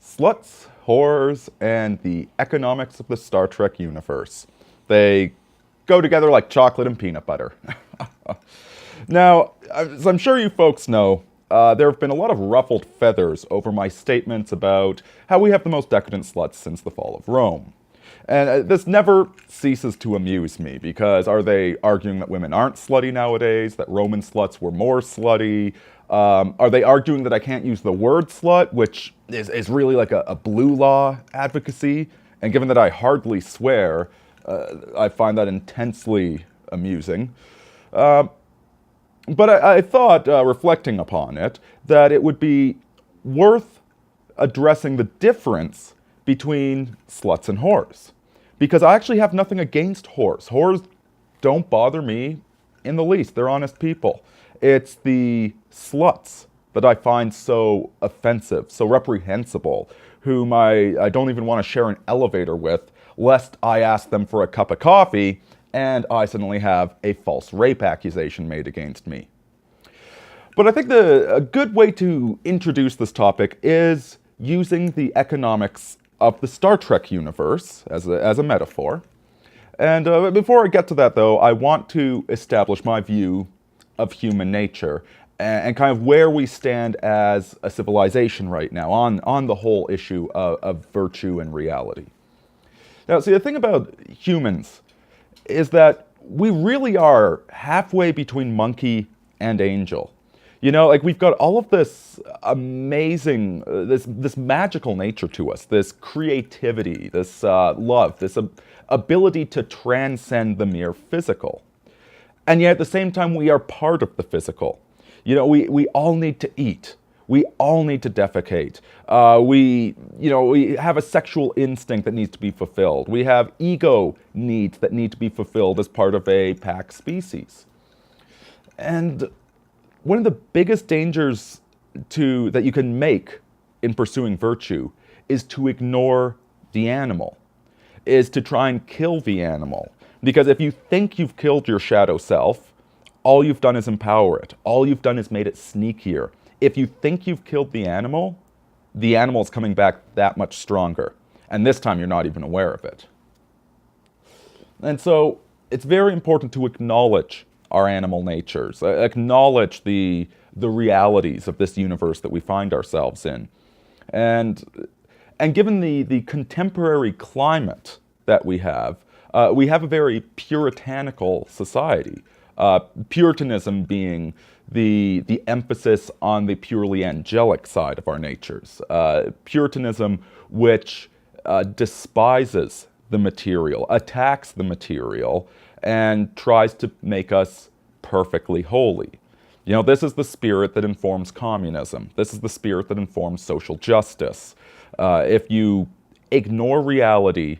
Sluts, whores, and the economics of the Star Trek universe. They go together like chocolate and peanut butter. Now, as I'm sure you folks know, there have been a lot of ruffled feathers over my statements about how we have the most decadent sluts since the fall of Rome. And this never ceases to amuse me, because are they arguing that women aren't slutty nowadays, that Roman sluts were more slutty? Are they arguing that I can't use the word slut, which is really like a blue law advocacy? And given that I hardly swear, I find that intensely amusing. But I thought, reflecting upon it, that it would be worth addressing the difference between sluts and whores. Because I actually have nothing against whores. Whores don't bother me in the least. They're honest people. It's the sluts that I find so offensive, so reprehensible, whom I don't even want to share an elevator with, lest I ask them for a cup of coffee and I suddenly have a false rape accusation made against me. But I think a good way to introduce this topic is using the economics of the Star Trek universe as a metaphor. And before I get to that, though, I want to establish my view of human nature and kind of where we stand as a civilization right now on the whole issue of virtue and reality. Now, see, the thing about humans is that we really are halfway between monkey and angel. You know, like we've got all of this amazing, this magical nature to us, this creativity, this love, this ability to transcend the mere physical. And yet at the same time, we are part of the physical. You know, we all need to eat. We all need to defecate. We have a sexual instinct that needs to be fulfilled. We have ego needs that need to be fulfilled as part of a pack species. And one of the biggest dangers that you can make in pursuing virtue is to ignore the animal, is to try and kill the animal. Because if you think you've killed your shadow self, all you've done is empower it. All you've done is made it sneakier. If you think you've killed the animal is coming back that much stronger. And this time you're not even aware of it. And so it's very important to acknowledge our animal natures, acknowledge the realities of this universe that we find ourselves in. And given the contemporary climate that we have a very puritanical society. Puritanism being the emphasis on the purely angelic side of our natures. Puritanism which despises the material, attacks the material, and tries to make us perfectly holy. You know, this is the spirit that informs communism. This is the spirit that informs social justice. If you ignore reality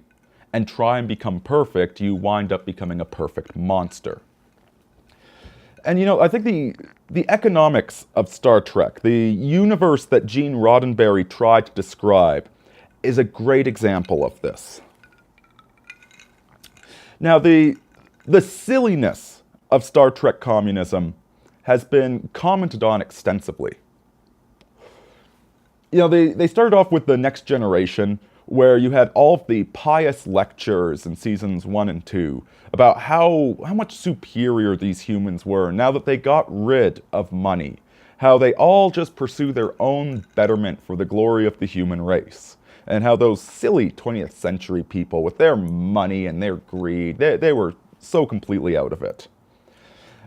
and try and become perfect, you wind up becoming a perfect monster. And you know, I think the economics of Star Trek, the universe that Gene Roddenberry tried to describe, is a great example of this. Now, the silliness of Star Trek communism has been commented on extensively. You know, they started off with the Next Generation, where you had all of the pious lectures in seasons 1 and 2 about how much superior these humans were now that they got rid of money, how they all just pursue their own betterment for the glory of the human race, and how those silly 20th century people with their money and their greed, they were so completely out of it.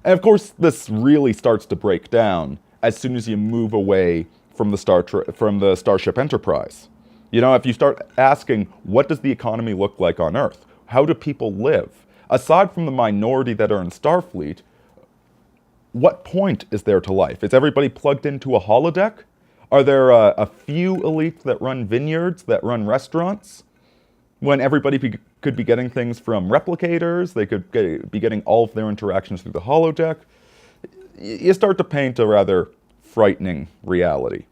And of course, this really starts to break down as soon as you move away from the Starship Enterprise. You know, if you start asking, what does the economy look like on Earth? How do people live? Aside from the minority that are in Starfleet, what point is there to life? Is everybody plugged into a holodeck? Are there a few elites that run vineyards, that run restaurants? When everybody could be getting things from replicators, they could be getting all of their interactions through the holodeck. You start to paint a rather frightening reality.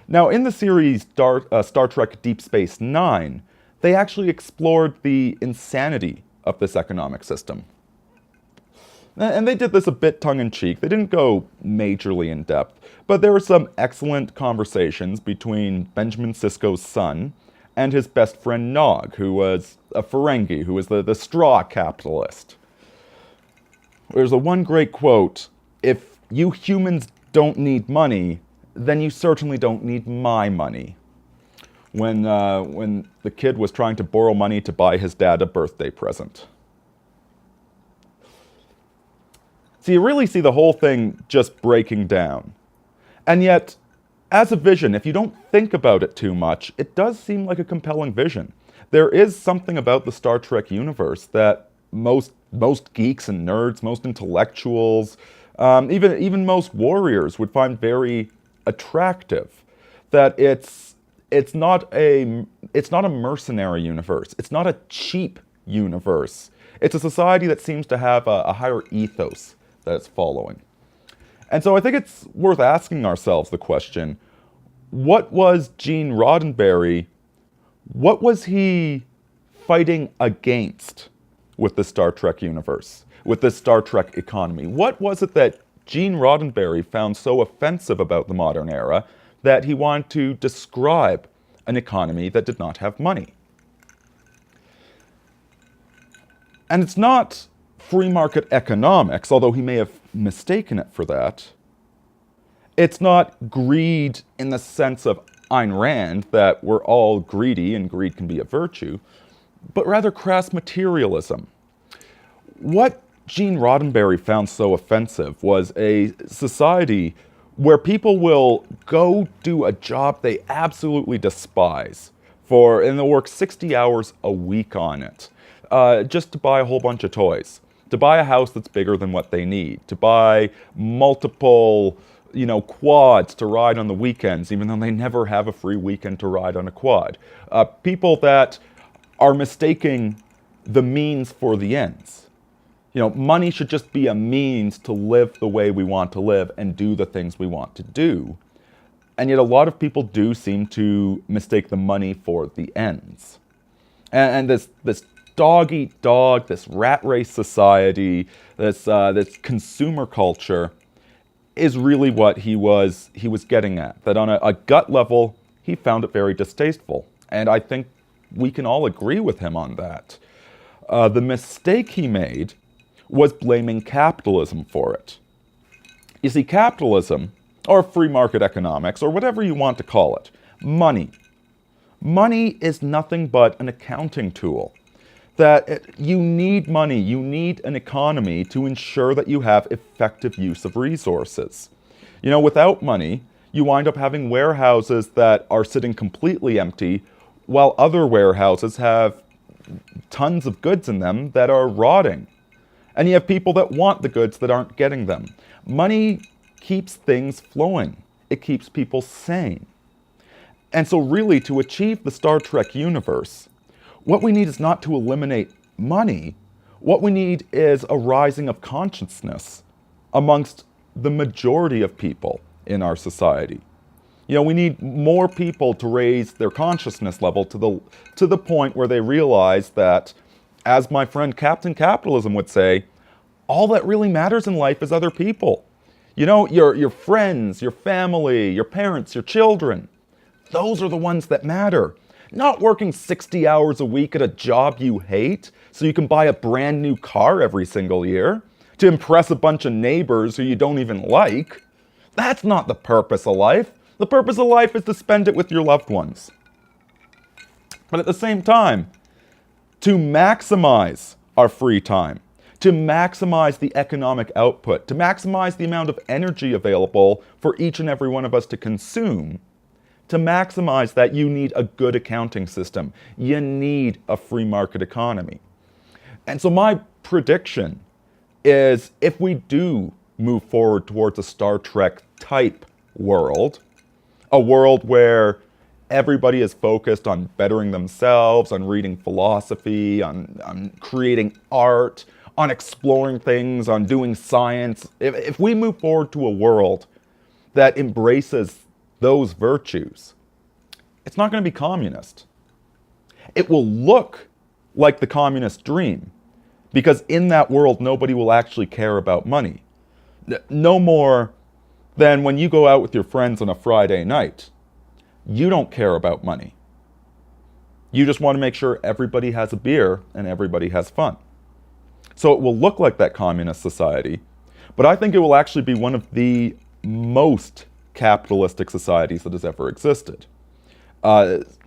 Now, in the series Star Trek Deep Space Nine, they actually explored the insanity of this economic system. And they did this a bit tongue-in-cheek. They didn't go majorly in depth, but there were some excellent conversations between Benjamin Sisko's son and his best friend Nog, who was a Ferengi, who was the straw capitalist. There's a one great quote: "If you humans don't need money, then you certainly don't need my money." When the kid was trying to borrow money to buy his dad a birthday present. So you really see the whole thing just breaking down. And yet, as a vision, if you don't think about it too much, it does seem like a compelling vision. There is something about the Star Trek universe that most geeks and nerds, most intellectuals, even most warriors would find very attractive. That it's not a mercenary universe. It's not a cheap universe. It's a society that seems to have a higher ethos that it's following. And so I think it's worth asking ourselves the question, what was Gene Roddenberry, what was he fighting against with the Star Trek universe, with this Star Trek economy? What was it that Gene Roddenberry found so offensive about the modern era that he wanted to describe an economy that did not have money? And it's not free market economics, although he may have mistaken it for that. It's not greed in the sense of Ayn Rand, that we're all greedy and greed can be a virtue, but rather crass materialism. What Gene Roddenberry found so offensive was a society where people will go do a job they absolutely despise and they'll work 60 hours a week on it, just to buy a whole bunch of toys, to buy a house that's bigger than what they need, to buy multiple, quads to ride on the weekends, even though they never have a free weekend to ride on a quad. People that are mistaking the means for the ends. Money should just be a means to live the way we want to live and do the things we want to do. And yet a lot of people do seem to mistake the money for the ends. And this dog-eat-dog, this rat race society, this consumer culture is really what he was getting at. That on a gut level, he found it very distasteful. And I think we can all agree with him on that. The mistake he made was blaming capitalism for it. You see, capitalism, or free market economics, or whatever you want to call it, money is nothing but an accounting tool. That you need money, you need an economy to ensure that you have effective use of resources. Without money, you wind up having warehouses that are sitting completely empty, while other warehouses have tons of goods in them that are rotting. And you have people that want the goods that aren't getting them. Money keeps things flowing. It keeps people sane. And so really, to achieve the Star Trek universe, what we need is not to eliminate money. What we need is a rising of consciousness amongst the majority of people in our society. We need more people to raise their consciousness level to the point where they realize that, as my friend Captain Capitalism would say, all that really matters in life is other people. Your friends, your family, your parents, your children. Those are the ones that matter. Not working 60 hours a week at a job you hate so you can buy a brand new car every single year to impress a bunch of neighbors who you don't even like. That's not the purpose of life. The purpose of life is to spend it with your loved ones. But at the same time, to maximize our free time, to maximize the economic output, to maximize the amount of energy available for each and every one of us to consume, to maximize that, you need a good accounting system. You need a free market economy. And so my prediction is, if we do move forward towards a Star Trek type world, a world where everybody is focused on bettering themselves, on reading philosophy, on creating art, on exploring things, on doing science, if we move forward to a world that embraces those virtues, it's not going to be communist. It will look like the communist dream, Because in that world, nobody will actually care about money. No more than when you go out with your friends on a Friday night. You don't care about money. You just want to make sure everybody has a beer and everybody has fun. So it will look like that communist society, but I think it will actually be one of the most capitalistic societies that has ever existed.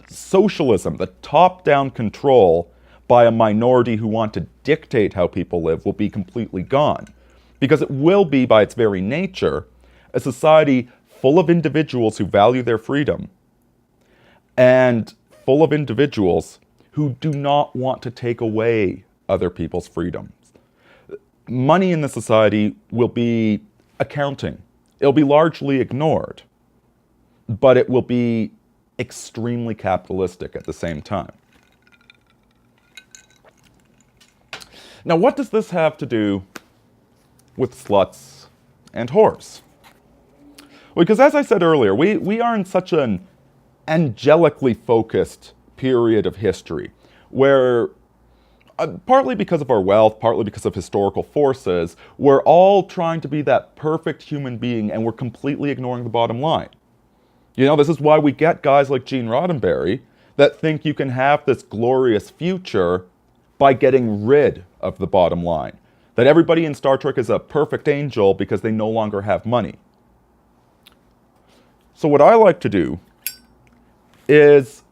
Socialism, the top-down control by a minority who want to dictate how people live, will be completely gone. Because it will be, by its very nature, a society full of individuals who value their freedom and full of individuals who do not want to take away other people's freedoms. Money in the society will be accounting. It'll be largely ignored, but it will be extremely capitalistic at the same time. Now, what does this have to do with sluts and whores? Well, because as I said earlier, we are in such an angelically focused period of history where, partly because of our wealth, partly because of historical forces, we're all trying to be that perfect human being and we're completely ignoring the bottom line. You know, this is why we get guys like Gene Roddenberry that think you can have this glorious future by getting rid of the bottom line. That everybody in Star Trek is a perfect angel because they no longer have money. So what I like to do is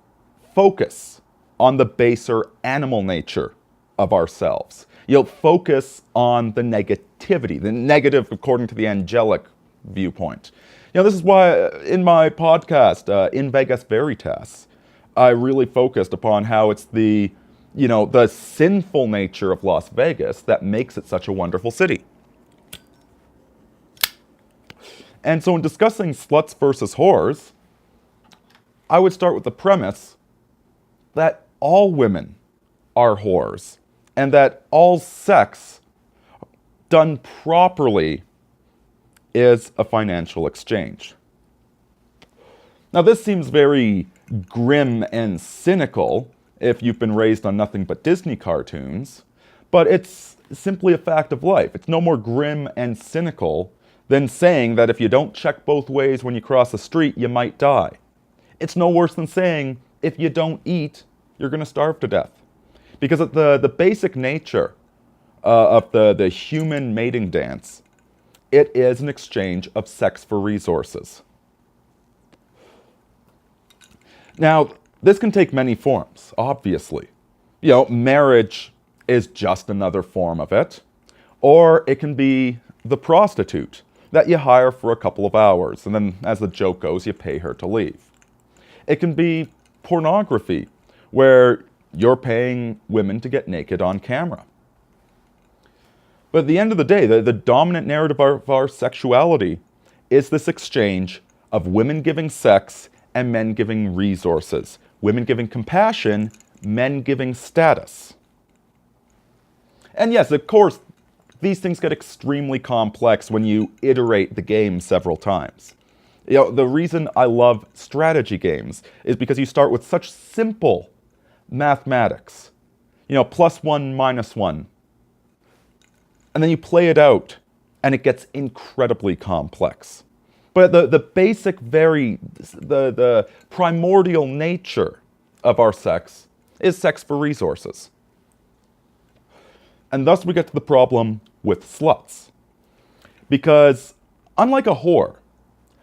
focus on the baser animal nature of ourselves. You'll focus on the negativity, the negative according to the angelic viewpoint. You know, this is why in my podcast, In Vegas Veritas, I really focused upon how it's the sinful nature of Las Vegas that makes it such a wonderful city. And so in discussing sluts versus whores, I would start with the premise that all women are whores and that all sex done properly is a financial exchange. Now, this seems very grim and cynical if you've been raised on nothing but Disney cartoons, but it's simply a fact of life. It's no more grim and cynical than saying that if you don't check both ways when you cross the street, you might die. It's no worse than saying if you don't eat, you're going to starve to death. Because of the basic nature of the human mating dance, it is an exchange of sex for resources. Now, this can take many forms, obviously. You know, marriage is just another form of it. Or it can be the prostitute that you hire for a couple of hours, and then, as the joke goes, you pay her to leave. It can be pornography, where you're paying women to get naked on camera. But at the end of the day, the dominant narrative of our sexuality is this exchange of women giving sex and men giving resources. Women giving compassion, men giving status. And yes, of course, these things get extremely complex when you iterate the game several times. You know, the reason I love strategy games is because you start with such simple mathematics. You know, +1, -1. And then you play it out, and it gets incredibly complex. But the basic, the primordial nature of our sex is sex for resources. And thus we get to the problem with sluts. Because unlike a whore,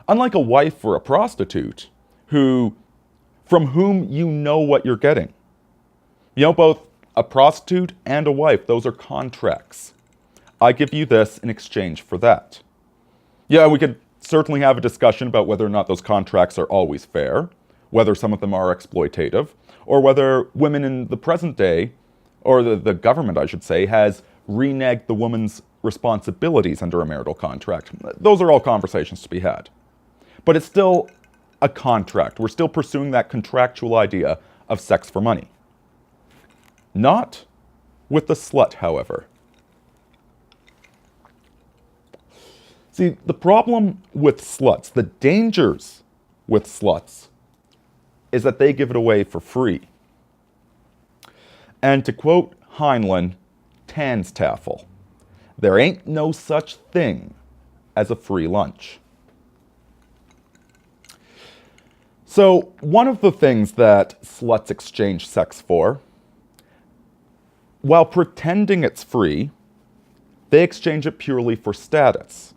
unlike a wife or a prostitute, from whom you know what you're getting, you know, both a prostitute and a wife, those are contracts. I give you this in exchange for that. Yeah, we could certainly have a discussion about whether or not those contracts are always fair, whether some of them are exploitative, or whether women in the present day, or the government, I should say, has reneged the woman's responsibilities under a marital contract. Those are all conversations to be had. But it's still a contract. We're still pursuing that contractual idea of sex for money. Not with the slut, however. See, the problem with sluts, the dangers with sluts, is that they give it away for free. And to quote Heinlein, Tanstaffel. There ain't no such thing as a free lunch. So one of the things that sluts exchange sex for, while pretending it's free, they exchange it purely for status.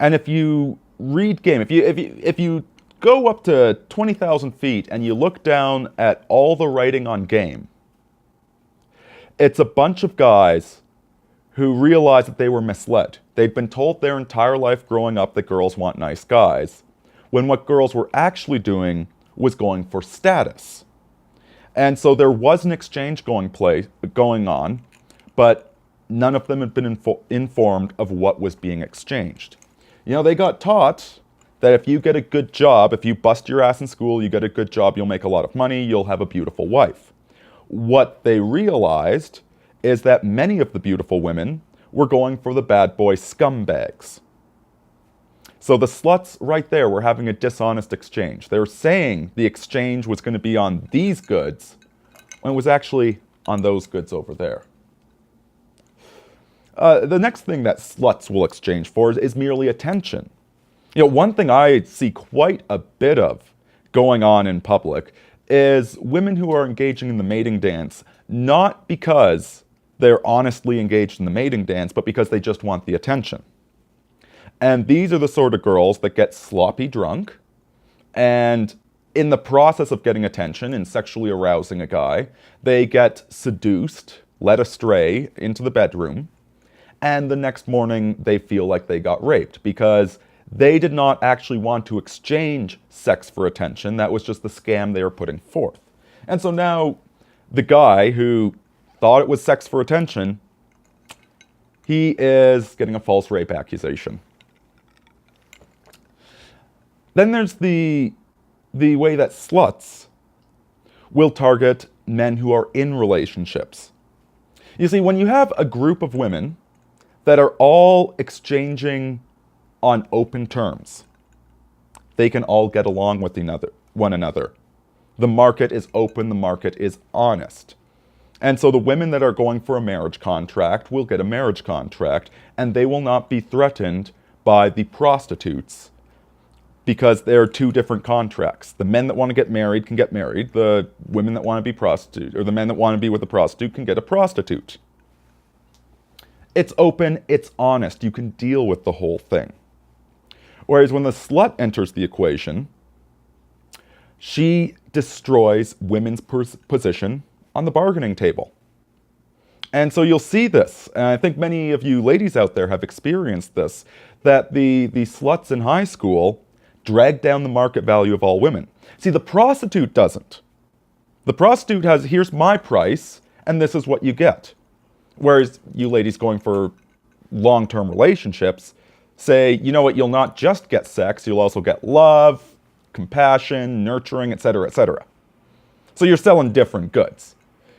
And if you read game, if you go up to 20,000 feet and you look down at all the writing on game, it's a bunch of guys who realized that they were misled. They'd been told their entire life growing up that girls want nice guys, when what girls were actually doing was going for status. And so there was an exchange going on, but none of them had been informed of what was being exchanged. You know, they got taught that if you get a good job, if you bust your ass in school, you get a good job, you'll make a lot of money, you'll have a beautiful wife. What they realized is that many of the beautiful women were going for the bad boy scumbags. So the sluts right there were having a dishonest exchange. They were saying the exchange was going to be on these goods, when it was actually on those goods over there. The next thing that sluts will exchange for is merely attention. You know, one thing I see quite a bit of going on in public is women who are engaging in the mating dance, not because they're honestly engaged in the mating dance, but because they just want the attention. And these are the sort of girls that get sloppy drunk, and in the process of getting attention and sexually arousing a guy, they get seduced, led astray into the bedroom, and the next morning they feel like they got raped because they did not actually want to exchange sex for attention. That was just the scam they were putting forth. And so now the guy who thought it was sex for attention, he is getting a false rape accusation. Then there's the way that sluts will target men who are in relationships. You see, when you have a group of women that are all exchanging on open terms, they can all get along with one another. The market is open, the market is honest. And so the women that are going for a marriage contract will get a marriage contract, and they will not be threatened by the prostitutes because there are two different contracts. The men that want to get married can get married. The women that want to be prostitute, or the men that want to be with a prostitute can get a prostitute. It's open, it's honest. You can deal with the whole thing. Whereas when the slut enters the equation, she destroys women's position on the bargaining table. And so you'll see this, and I think many of you ladies out there have experienced this, that the sluts in high school drag down the market value of all women. See, the prostitute doesn't. The prostitute has, here's my price, and this is what you get. Whereas you ladies going for long-term relationships say, you know what, you'll not just get sex, you'll also get love, compassion, nurturing, etc., etc. So you're selling different goods.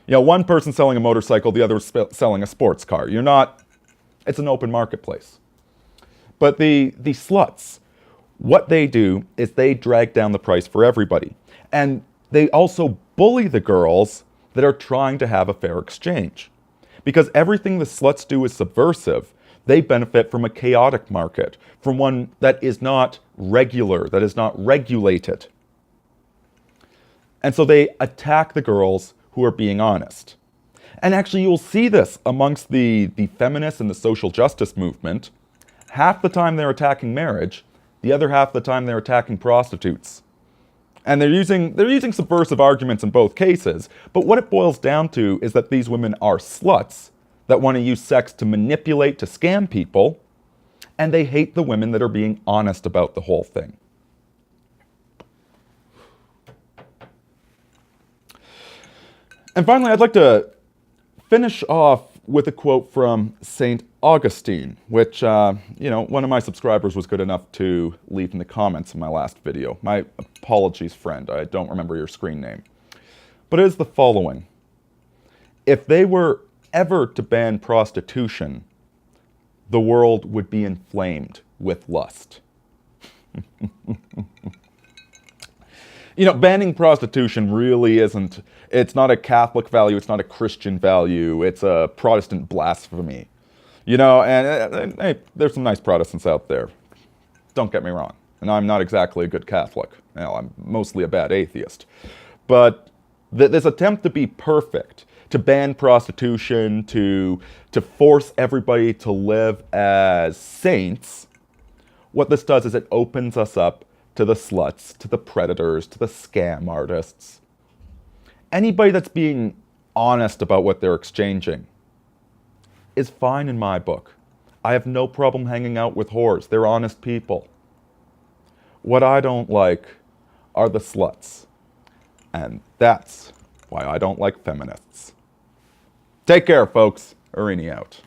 You know, one person's selling a motorcycle, the other is selling a sports car. You're not, it's an open marketplace. But the sluts, what they do is they drag down the price for everybody. And they also bully the girls that are trying to have a fair exchange. Because everything the sluts do is subversive. They benefit from a chaotic market, from one that is not regular, that is not regulated. And so they attack the girls who are being honest. And actually you'll see this amongst the feminists and the social justice movement. Half the time they're attacking marriage, the other half of the time they're attacking prostitutes. And they're using subversive arguments in both cases, but what it boils down to is that these women are sluts that want to use sex to manipulate, to scam people, and they hate the women that are being honest about the whole thing. And finally, I'd like to finish off with a quote from St. Augustine, which, one of my subscribers was good enough to leave in the comments in my last video. My apologies, friend. I don't remember your screen name. But it is the following. If they were ever to ban prostitution, the world would be inflamed with lust. You know, banning prostitution really isn't, it's not a Catholic value, it's not a Christian value, it's a Protestant blasphemy. You know, and hey, there's some nice Protestants out there. Don't get me wrong. And I'm not exactly a good Catholic. Now, I'm mostly a bad atheist. But this attempt to be perfect, to ban prostitution, to force everybody to live as saints, what this does is it opens us up to the sluts, to the predators, to the scam artists. Anybody that's being honest about what they're exchanging is fine in my book. I have no problem hanging out with whores. They're honest people. What I don't like are the sluts. And that's why I don't like feminists. Take care, folks. Aurini out.